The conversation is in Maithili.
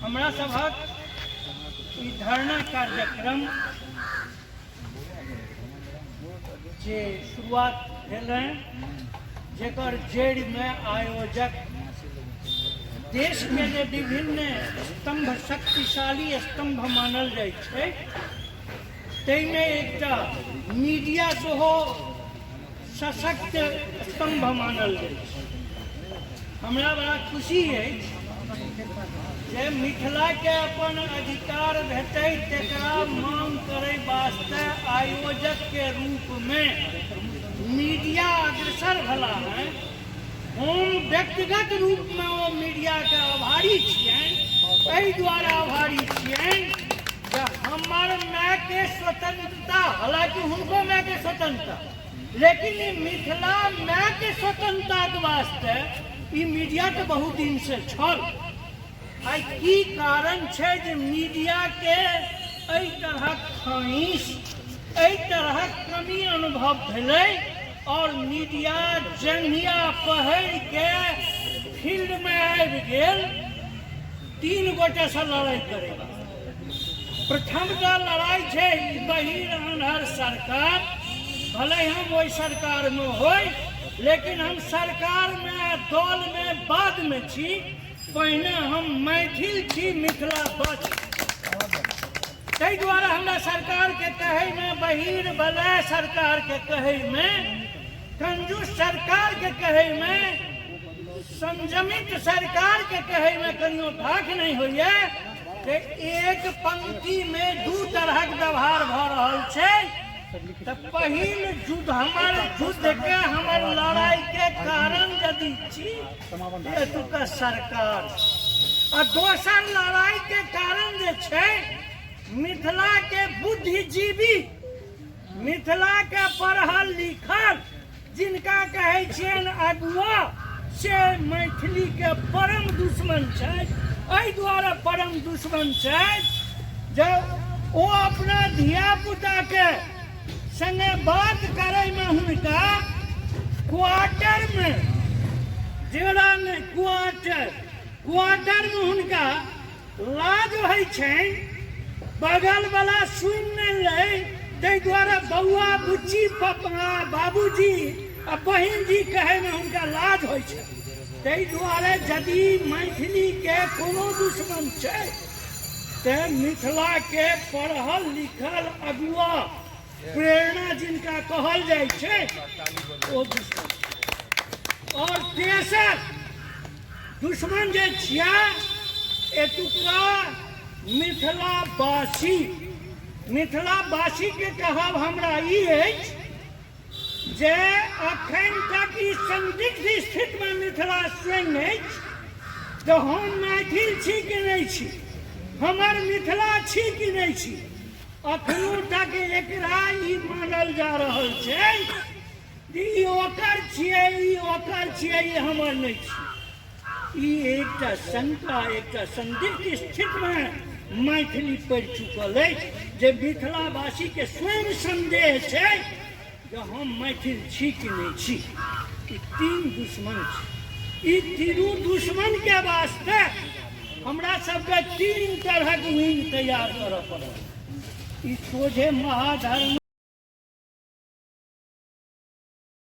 हमरा सभक ई धरना कार्यक्रम जे शुरुआत भेल है जेकर जड़ में आयोजक देश में जे विभिन्न स्तंभ शक्तिशाली स्तंभ मानल जाय छै तैमे एकटा मीडिया सेहो सशक्त स्तंभ मानल जाय छै। हमरा बड़ा खुशी है जे मिथिला के अपन अधिकार भेटै तेकरा मांग करे वास्ते आयोजक के रूप में मीडिया अग्रसर भला है। हम व्यक्तिगत रूप में वो मीडिया के आभारी छियनि, एहि द्वारा आभारी छियनि जे हमर माय के स्वतंत्रता, हालांकि हुनको माय के स्वतंत्रता, लेकिन ई मिथिला माय के स्वतंत्रता के वास्ते ई मीडिया के बहुत दिन से छल। आई की कारण छै जे मीडिया के एहि तरहक खाइश, एहि तरहक कमी अनुभव भेलै और मीडिया जंघिया पहिर के फील्ड में आबि गेल तीन गोटे से लड़ाई करे। प्रथम जो लड़ाई छै बहिर अन्हर सरकार, भले हम वही सरकार में होई लेकिन हम सरकार में दल में बाद में छी, पहिने हम मैथिल छी, मिथिला बच। ताहि द्वारा हमरा सरकार के कहे में, बहिर बलय सरकार के कहे में, कंजूस सरकार के कहे में, संयमित सरकार के कहे में कनियो धाक नहीं होइए कि एक पंक्ति में दू तरहक व्यवहार भ रहल छै। तो पहिल युद्ध हमार युद्ध के हमर लड़ाई के कारण यदि छी एतुका सरकार, और दोसर लड़ाई के कारण जे छै मिथिला के बुद्धिजीवी, मिथिला के पढ़ल लिखल जिनका कहे छियनि अगुआ, से मैथिली के परम दुश्मन छै। एहि द्वारा परम दुश्मन छै जे ओ अपना धिया पुता के संगे बात करे में हुनका क्वार्टर में, जेड़ा ने क्वार्टर में हुनका लाज होइ छै, बगल वाला सुन नहीं ले, ताहि द्वारा बउआ बुच्ची पप्पा बाबूजी आ बहिन जी कहे में हुनका लाज होइ छै। ताहि द्वारे यदि मैथिली के कोनो दुश्मन छै ते मिथिला के पढ़ल लिखल अगुआ, प्रेरणा जिनका कहल जाय छै ओ दुश्मन। और तेसर दुश्मन जे छिया एतुका मिथिलावासी, मिथिलावासी के कहब हमरा ई अछि जे अखन तक ई संदिग्ध स्थिति में मिथिला स्वयं अछि जे हम मैथिल छी कि नहीं छी, हमर मिथिला छी कि नहीं छी। अखनो तक एकरा ई मानल जा रहल छै ई ओकर छियै, ई ओकर छियै, ई हमर नहीं छी। ई एकटा शंका, एकटा संदिग्ध स्थिति में मैथिली पड़ि चुकल अछि जे मिथिलावासी के स्वयं संदेह छै जे हम मैथिल छी कि नहीं छी। ई तीन दुश्मन छै। ई तीनों दुश्मन के वास्ते हमरा सबके तीन तरहक विंग तैयार करऽ पड़त। ई सोझे महाधर्म